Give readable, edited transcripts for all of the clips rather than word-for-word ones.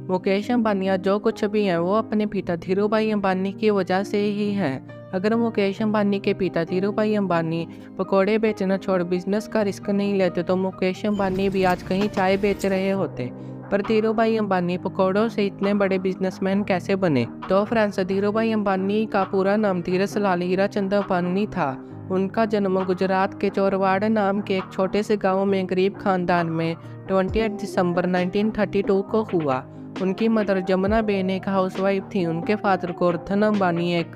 मुकेश अंबानी जो कुछ भी है वो अपने पिता धीरूभाई अंबानी की वजह से ही है। अगर मुकेश अंबानी के पिता धीरूभाई अंबानी पकौड़े बेचना छोड़ बिजनेस का रिस्क नहीं लेते तो मुकेश अंबानी भी आज कहीं चाय बेच रहे होते। पर धीरूभाई अंबानी पकौड़ों से इतने बड़े बिजनेसमैन कैसे बने? तो फ्रेंड्स, धीरूभाई अंबानी का पूरा नाम धीरज लाल हीराचंद अंबानी था। उनका जन्म गुजरात के चोरवाड़ नाम के एक छोटे से गांव में गरीब खानदान में 28 दिसंबर 1932 को हुआ। उनकी मदर जमुना बेन एक हाउसवाइफ थी। उनके फादर गोवर्धन अंबानी एक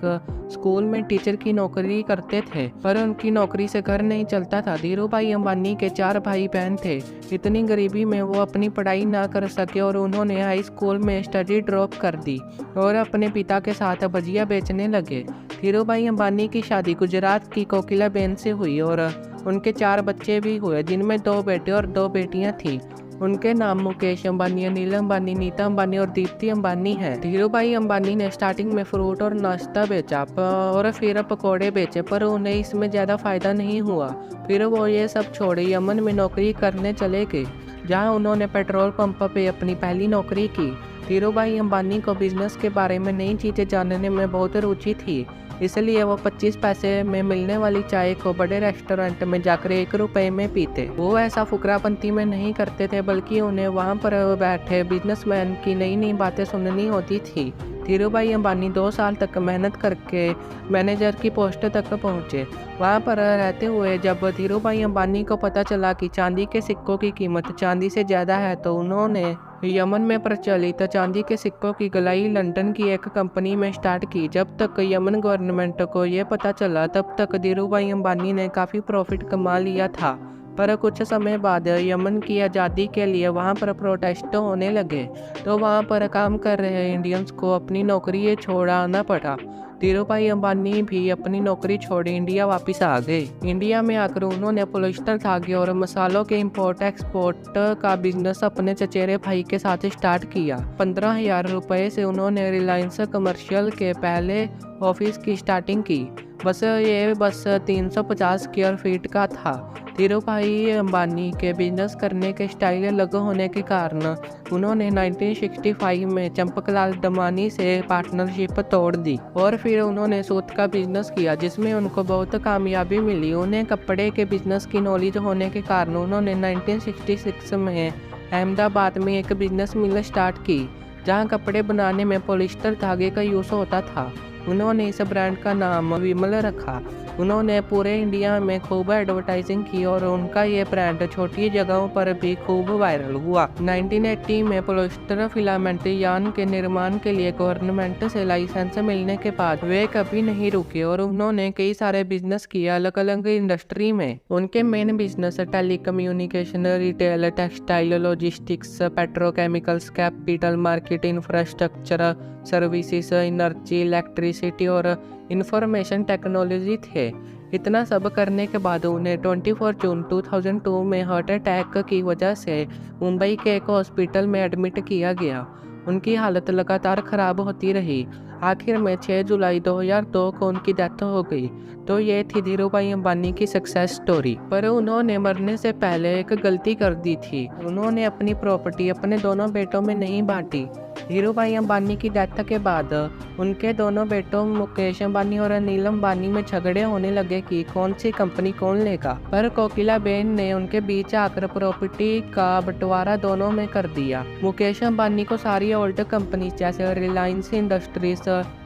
स्कूल में टीचर की नौकरी करते थे, पर उनकी नौकरी से घर नहीं चलता था। धीरूभाई अंबानी के 4 भाई बहन थे। इतनी गरीबी में वो अपनी पढ़ाई ना कर सके और उन्होंने हाई स्कूल में स्टडी ड्रॉप कर दी और अपने पिता के साथ भजिया बेचने लगे। धीरूभाई अंबानी की शादी गुजरात की कोकिला बेन से हुई और उनके 4 बच्चे भी हुए, जिनमें 2 बेटे और 2 बेटियां थी। उनके नाम मुकेश अंबानी, अनिल अंबानी, नीता अंबानी और दीप्ति अंबानी है। धीरूभाई अंबानी ने स्टार्टिंग में फ्रूट और नाश्ता बेचा और फिर पकौड़े बेचे, पर उन्हें इसमें ज़्यादा फायदा नहीं हुआ। फिर वो ये सब छोड़ यमन में नौकरी करने चले गए, जहां उन्होंने पेट्रोल पंप पे अपनी पहली नौकरी की। धीरूभाई अंबानी को बिजनेस के बारे में नई चीज़ें जानने में बहुत रुचि थी, इसलिए वो 25 पैसे में मिलने वाली चाय को बड़े रेस्टोरेंट में जाकर 1 रुपए में पीते। वो ऐसा फुकरापंती में नहीं करते थे, बल्कि उन्हें वहाँ पर बैठे बिजनेसमैन की नई नई बातें सुननी होती थी। धीरूभाई अंबानी 2 साल तक मेहनत करके मैनेजर की पोस्ट तक पहुँचे। वहाँ पर रहते हुए जब धीरूभाई अंबानी को पता चला कि चांदी के सिक्कों की कीमत चांदी से ज़्यादा है, तो उन्होंने यमन में प्रचलित चांदी के सिक्कों की गलाई लंदन की एक कंपनी में स्टार्ट की। जब तक यमन गवर्नमेंट को ये पता चला, तब तक धीरूभाई अंबानी ने काफ़ी प्रॉफिट कमा लिया था। पर कुछ समय बाद यमन की आज़ादी के लिए वहाँ पर प्रोटेस्ट होने लगे, तो वहाँ पर काम कर रहे इंडियंस को अपनी नौकरी छोड़ना पड़ा। धीरूभाई अंबानी भी अपनी नौकरी छोड़ इंडिया वापस आ गए। इंडिया में आकर उन्होंने पॉलिएस्टर धागे और मसालों के इंपोर्ट एक्सपोर्ट का बिजनेस अपने चचेरे भाई के साथ स्टार्ट किया। 15,000 रुपये से उन्होंने रिलायंस कमर्शियल के पहले ऑफिस की स्टार्टिंग की। ये बस 350 स्क्वायर फीट का था। धीरूभाई अंबानी के बिजनेस करने के स्टाइल अलग होने के कारण उन्होंने 1965 में चंपकलाल दमानी से पार्टनरशिप तोड़ दी और फिर उन्होंने सूत का बिजनेस किया, जिसमें उनको बहुत कामयाबी मिली। उन्हें कपड़े के बिजनेस की नॉलेज होने के कारण उन्होंने 1966 में अहमदाबाद में एक बिजनेस मिल स्टार्ट की, जहां कपड़े बनाने में पॉलिएस्टर धागे का यूज़ होता था। उन्होंने इस ब्रांड का नाम विमल रखा। उन्होंने पूरे इंडिया में खूब एडवर्टाइजिंग की और उनका ये ब्रांड छोटी जगहों पर भी खूब वायरल हुआ। 1980 में पॉलिएस्टर फिलामेंट यार्न के निर्माण के लिए गवर्नमेंट से लाइसेंस मिलने के बाद वे कभी नहीं रुके और उन्होंने कई सारे बिजनेस किए अलग अलग इंडस्ट्री में। उनके main business telecommunication, retail, textile, logistics, petrochemicals, capital market, infrastructure services, energy, electricity और इंफॉर्मेशन टेक्नोलॉजी थे। इतना सब करने के बाद उन्हें 24 जून 2002 में हार्ट अटैक की वजह से मुंबई के एक हॉस्पिटल में एडमिट किया गया। उनकी हालत लगातार खराब होती रही। आखिर में 6 जुलाई 2002 को उनकी डेथ हो गई। तो ये थी धीरूभाई अंबानी की सक्सेस स्टोरी। पर उन्होंने मरने से पहले एक गलती कर दी थी। उन्होंने अपनी प्रॉपर्टी अपने दोनों बेटों में नहीं बांटी। धीरूभाई अंबानी की डेथ के बाद उनके दोनों बेटों मुकेश अंबानी और अनिल अंबानी में झगड़े होने लगे कि कौन सी कंपनी कौन लेगा। पर कोकिला बेन ने उनके बीच आकर प्रॉपर्टी का बंटवारा दोनों में कर दिया। मुकेश अंबानी को सारी ओल्ड कंपनी जैसे रिलायंस इंडस्ट्रीज,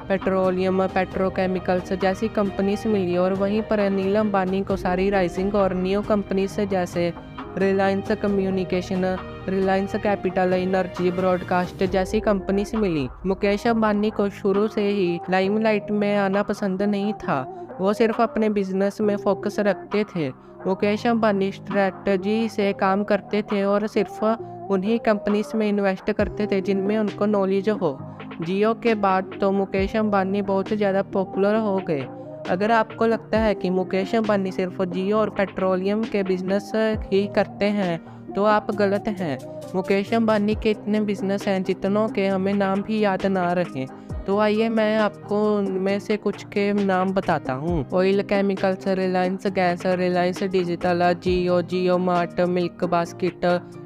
पेट्रोलियम, पेट्रोकेमिकल्स जैसी कंपनीज मिली और वहीं पर अनिल अंबानी को सारी राइजिंग और न्यू कंपनीज जैसे Reliance communication, Reliance capital, energy, broadcast जैसी कंपनी से मिली। मुकेश अंबानी को शुरू से ही लाइमलाइट में आना पसंद नहीं था। वो सिर्फ अपने बिजनेस में फोकस रखते थे। मुकेश अंबानी स्ट्रेटजी से काम करते थे और सिर्फ उन्हीं कंपनीज में इन्वेस्ट करते थे जिनमें उनको नॉलेज हो। जियो के बाद तो मुकेश अंबानी बहुत ज़्यादा पॉपुलर हो गए। अगर आपको लगता है कि मुकेश अंबानी सिर्फ जियो और पेट्रोलियम के बिजनेस ही करते हैं, तो आप गलत हैं। मुकेश अंबानी के इतने बिजनेस हैं जितनों के हमें नाम भी याद ना रहे। तो आइए मैं आपको उनमें से कुछ के नाम बताता हूँ। Oil chemicals, Reliance gas, Reliance digital, Jio, Jio mart, milk basket,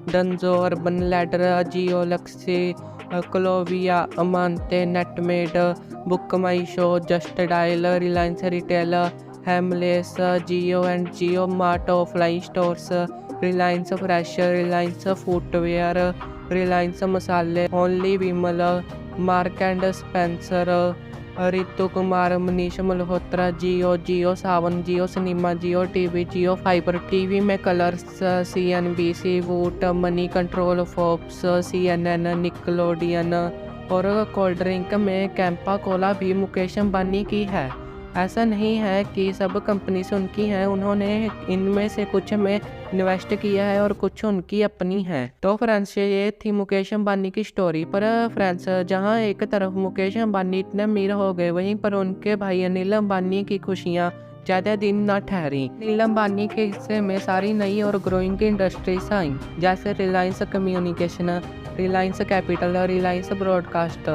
Dunzo, urban ladder, Jio लक्सी, Clovia, Amante, Netmed, book my show, just dial, Reliance retail, Hamleys, Jio and Jio mart offline stores, Reliance fresh, Reliance footwear, Reliance मसाले, only Vimal, mark and Spencer, Ritu Kumar, Manish Malhotra, Jio Saavn, Jio cinema, Jio TV, Jio fiber TV में Colors, CNBC, Voot, money control, Forbes, CNN, Nickelodeon और cold drink में Campa Cola भी मुकेश अंबानी की है। ऐसा नहीं है कि सब कंपनीज उनकी हैं, उन्होंने इनमें से कुछ में इन्वेस्ट किया है और कुछ उनकी अपनी है। तो फ्रेंड्स, ये थी मुकेश अंबानी की स्टोरी। पर फ्रेंड्स, जहां एक तरफ मुकेश अंबानी इतने अमीर हो गए, वहीं पर उनके भाई अनिल अंबानी की खुशियां ज़्यादा दिन न ठहरी। अनिल अंबानी के हिस्से में सारी नई और ग्रोइंग इंडस्ट्रीज आई, जैसे रिलायंस कम्युनिकेशन, रिलायंस कैपिटल और रिलायंस ब्रॉडकास्ट।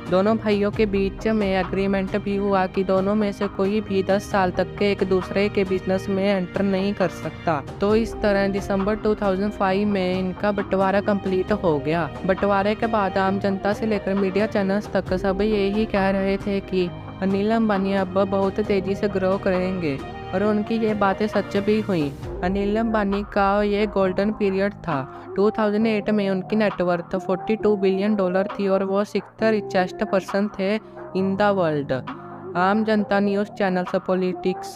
दोनों भाइयों के बीच में एग्रीमेंट भी हुआ कि दोनों में से कोई भी 10 साल तक के एक दूसरे के बिजनेस में एंटर नहीं कर सकता। तो इस तरह दिसंबर 2005 में इनका बंटवारा कंप्लीट हो गया। बंटवारे के बाद आम जनता से लेकर मीडिया चैनल्स तक सब यही कह रहे थे कि अनिल अंबानी अब बहुत तेजी से ग्रो करेंगे, और उनकी ये बातें सच भी हुई। अनिल अंबानी का ये गोल्डन पीरियड था। 2008 में उनकी नेटवर्थ $42 बिलियन थी और वो 6th रिचेस्ट पर्सन थे इन द वर्ल्ड। आम जनता, news channels, politics,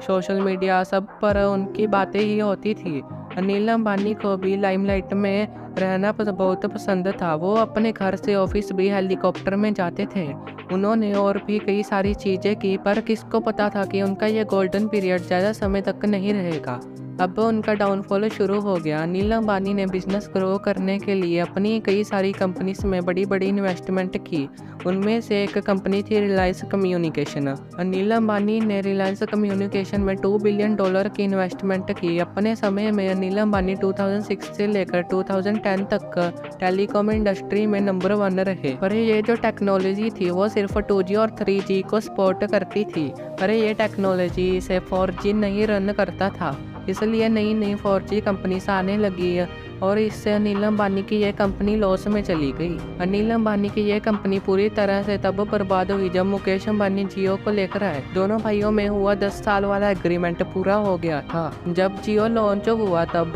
social media, सब पर उनकी बातें ही होती थी। अनिल अंबानी को भी लाइमलाइट में रहना बहुत पसंद था। वो अपने घर से ऑफिस भी हेलीकॉप्टर में जाते थे। उन्होंने और भी कई सारी चीज़ें की, पर किसको पता था कि उनका ये गोल्डन पीरियड ज़्यादा समय तक नहीं रहेगा। अब उनका डाउनफॉल शुरू हो गया। अनिल अंबानी ने बिजनेस ग्रो करने के लिए अपनी कई सारी कंपनीज में बड़ी बड़ी इन्वेस्टमेंट की। उनमें से एक कंपनी थी रिलायंस कम्युनिकेशन। अनिल अंबानी ने रिलायंस कम्युनिकेशन में $2 बिलियन की इन्वेस्टमेंट की। अपने समय में अनिल अंबानी 2006 से लेकर 2010 तक टेलीकॉम इंडस्ट्री में नंबर 1 रहे। पर ये जो टेक्नोलॉजी थी वो सिर्फ 2G और 3G को सपोर्ट करती थी, पर ये टेक्नोलॉजी से 4G नहीं रन करता था। इसलिए नई नई 4G कंपनीज आने लगी और इससे अनिल अंबानी की यह कंपनी लॉस में चली गई। अनिल अंबानी की यह कंपनी पूरी तरह से तब बर्बाद हुई जब मुकेश अंबानी जियो को लेकर आए। दोनों भाइयों में हुआ 10 साल वाला एग्रीमेंट पूरा हो गया था। जब जियो लॉन्च हुआ तब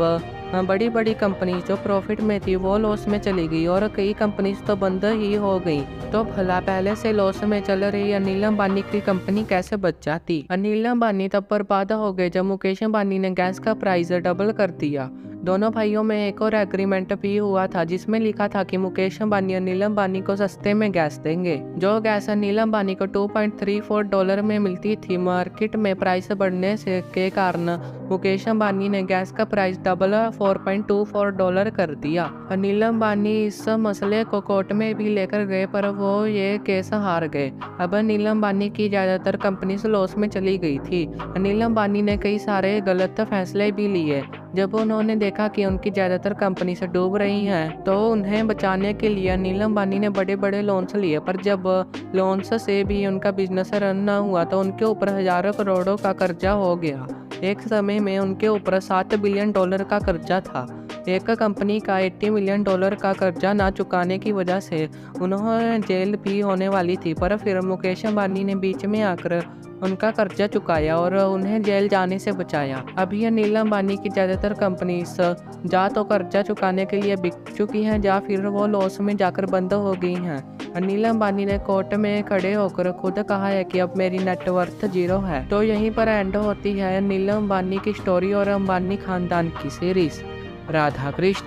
बड़ी बड़ी कंपनी जो प्रॉफिट में थी वो लॉस में चली गई और कई कंपनीज तो बंद ही हो गई। तो भला पहले से लॉस में चल रही अनिल अंबानी की कंपनी कैसे बच जाती। अनिल अंबानी तब बर्बाद हो गए जब मुकेश अंबानी ने गैस का प्राइस डबल कर दिया। दोनों भाइयों में एक और एग्रीमेंट भी हुआ था जिसमें लिखा था कि मुकेश अंबानी अनिल अंबानी को सस्ते में गैस देंगे। जो गैस अनिल अंबानी को $2.34 में मिलती थी, मार्केट में प्राइस बढ़ने से के कारण मुकेश अंबानी ने गैस का प्राइस डबल $4.24 कर दिया। अनिल अंबानी इस मसले को कोर्ट में भी लेकर गए, पर वो ये केस हार गए। अब अनिल अंबानी की ज़्यादातर कंपनीज लॉस में चली गई थी। अनिल अंबानी ने कई सारे गलत फैसले भी लिए। जब उन्होंने देखा कि उनकी ज़्यादातर कंपनी से डूब रही हैं, तो उन्हें बचाने के लिए अनिल अंबानी ने बड़े बड़े लोन्स लिए। पर जब लोन्स से भी उनका बिजनेस रन न हुआ तो उनके ऊपर हजारों करोड़ों का कर्जा हो गया। एक समय में उनके ऊपर $7 बिलियन का कर्जा था। एक कंपनी का $80 मिलियन का कर्जा ना चुकाने की वजह से उन्हें जेल भी होने वाली थी, पर फिर मुकेश अंबानी ने बीच में आकर उनका कर्जा चुकाया और उन्हें जेल जाने से बचाया। अभी अनिल अंबानी की ज़्यादातर कंपनीज जा तो कर्जा चुकाने के लिए बिक चुकी हैं, या फिर वो लॉस में जाकर बंद हो गई हैं। अनिल अंबानी ने कोर्ट में खड़े होकर खुद कहा है कि अब मेरी नेटवर्थ 0 है। तो यहीं पर एंड होती है अनिल अंबानी की स्टोरी और अंबानी खानदान की सीरीज। राधा कृष्ण।